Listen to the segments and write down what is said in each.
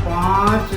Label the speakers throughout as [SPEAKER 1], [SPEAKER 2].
[SPEAKER 1] 5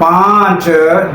[SPEAKER 1] 5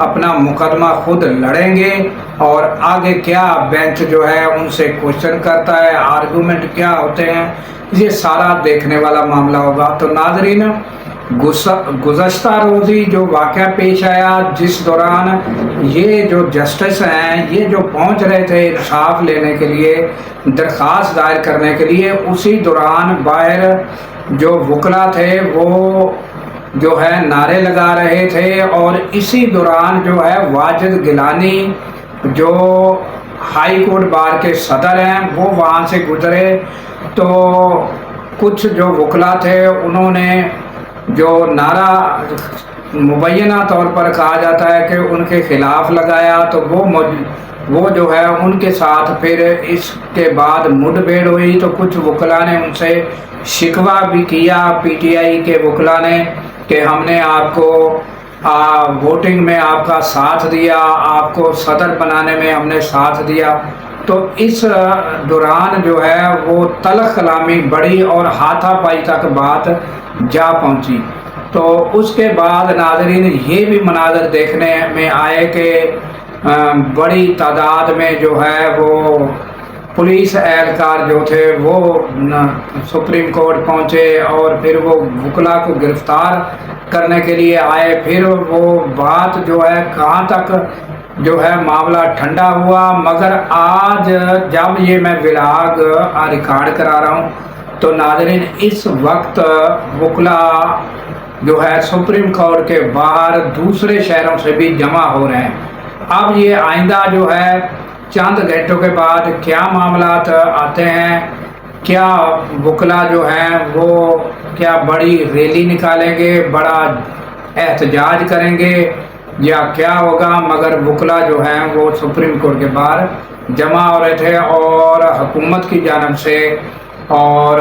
[SPEAKER 1] اپنا مقدمہ خود لڑیں گے اور آگے کیا بینچ جو ہے ان سے کوشچن کرتا ہے، آرگومنٹ کیا ہوتے ہیں، یہ سارا دیکھنے والا معاملہ ہوگا۔ تو ناظرین، گزشتہ روزی جو واقعہ پیش آیا جس دوران یہ جو جسٹس ہیں یہ جو پہنچ رہے تھے انصاف لینے کے لیے، درخواست دائر کرنے کے لیے، اسی دوران باہر جو وکلا تھے وہ جو ہے نعرے لگا رہے تھے، اور اسی دوران جو ہے واجد گیلانی جو ہائی کورٹ بار کے صدر ہیں وہ وہاں سے گزرے، تو کچھ جو وکلا تھے انہوں نے جو نعرہ مبینہ طور پر کہا جاتا ہے کہ ان کے خلاف لگایا، تو وہ جو ہے ان کے ساتھ پھر اس کے بعد مڈ بھیڑ ہوئی، تو کچھ وکلا نے ان سے شکوہ بھی کیا، پی ٹی آئی کے وکلا نے، کہ ہم نے آپ کو ووٹنگ میں آپ کا ساتھ دیا، آپ کو صدر بنانے میں ہم نے ساتھ دیا۔ تو اس دوران جو ہے وہ تلخ کلامی بڑی اور ہاتھا پائی تک بات جا پہنچی۔ تو اس کے بعد ناظرین یہ بھی مناظر دیکھنے میں آئے کہ بڑی تعداد میں جو ہے وہ پولیس اہلکار جو تھے وہ سپریم کورٹ پہنچے، اور پھر وہ وکلا کو گرفتار کرنے کے لیے آئے۔ پھر وہ بات جو ہے کہاں تک جو ہے معاملہ ٹھنڈا ہوا، مگر آج جب یہ میں ولاگ ریکارڈ کرا رہا ہوں تو ناظرین اس وقت وکلا جو ہے سپریم کورٹ کے باہر دوسرے شہروں سے بھی جمع ہو رہے ہیں۔ اب یہ آئندہ جو ہے چند گھنٹوں کے بعد کیا معاملات آتے ہیں، کیا وکلا جو ہیں وہ کیا بڑی ریلی نکالیں گے، بڑا احتجاج کریں گے یا کیا ہوگا، مگر وکلا جو ہیں وہ سپریم کورٹ کے باہر جمع ہو رہے تھے، اور حکومت کی جانب سے اور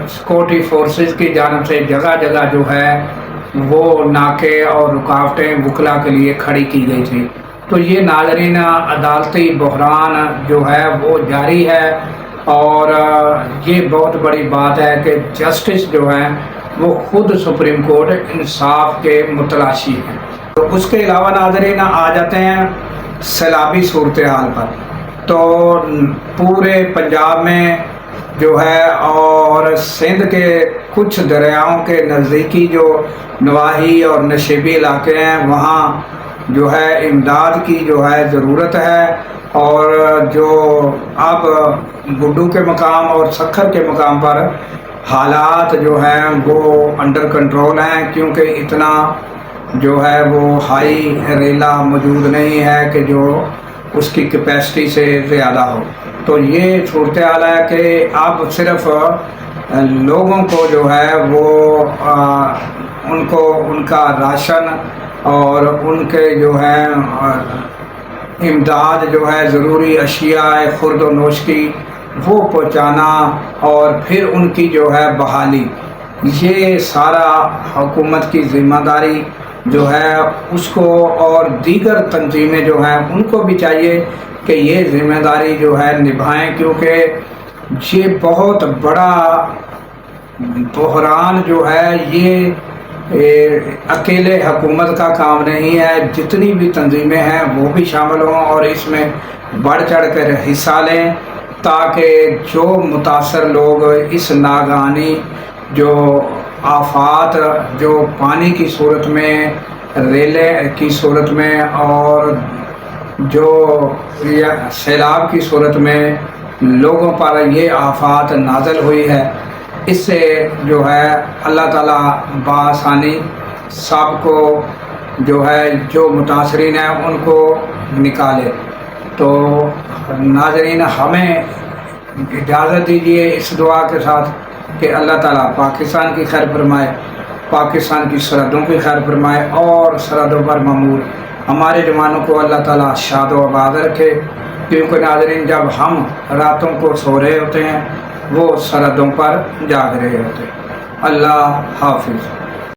[SPEAKER 1] سیکورٹی فورسز کی جانب سے جگہ جگہ جو ہے وہ ناکے اور رکاوٹیں وکلا کے لیے کھڑی کی گئی تھی۔ تو یہ ناظرین عدالتی بحران جو ہے وہ جاری ہے، اور یہ بہت بڑی بات ہے کہ جسٹس جو ہیں وہ خود سپریم کورٹ انصاف کے متلاشی ہیں۔ تو اس کے علاوہ ناظرین آ جاتے ہیں سیلابی صورتحال پر۔ تو پورے پنجاب میں جو ہے اور سندھ کے کچھ دریاؤں کے نزدیکی جو نواحی اور نشیبی علاقے ہیں وہاں جو ہے امداد کی جو ہے ضرورت ہے، اور جو اب گڈو کے مقام اور سکھر کے مقام پر حالات جو ہیں وہ انڈر کنٹرول ہیں، کیونکہ اتنا جو ہے وہ ہائی ریلا موجود نہیں ہے کہ جو اس کی کیپیسٹی سے زیادہ ہو۔ تو یہ صورتحال ہے کہ اب صرف لوگوں کو جو ہے وہ ان کو ان کا راشن اور ان کے جو ہے امداد جو ہے ضروری اشیاء خورد و نوش کی وہ پہنچانا، اور پھر ان کی جو ہے بحالی، یہ سارا حکومت کی ذمہ داری جو ہے اس کو، اور دیگر تنظیمیں جو ہیں ان کو بھی چاہیے کہ یہ ذمہ داری جو ہے نبھائیں، کیونکہ یہ بہت بڑا بحران جو ہے یہ اکیلے حکومت کا کام نہیں ہے، جتنی بھی تنظیمیں ہیں وہ بھی شامل ہوں اور اس میں بڑھ چڑھ کر حصہ لیں، تاکہ جو متاثر لوگ اس ناگہانی جو آفات جو پانی کی صورت میں، ریلے کی صورت میں اور جو سیلاب کی صورت میں لوگوں پر یہ آفات نازل ہوئی ہے، اس سے جو ہے اللہ تعالیٰ بآسانی سب کو جو ہے جو متاثرین ہیں ان کو نکالے۔ تو ناظرین ہمیں اجازت دیجیے اس دعا کے ساتھ کہ اللہ تعالیٰ پاکستان کی خیر فرمائے، پاکستان کی سرحدوں کی خیر فرمائے، اور سرحدوں پر معمور ہمارے جوانوں کو اللہ تعالیٰ شاد و آباد رکھے، کیونکہ ناظرین جب ہم راتوں کو سو رہے ہوتے ہیں وہ سرحدوں پر جاگ رہے ہوتے ہیں۔ اللہ حافظ۔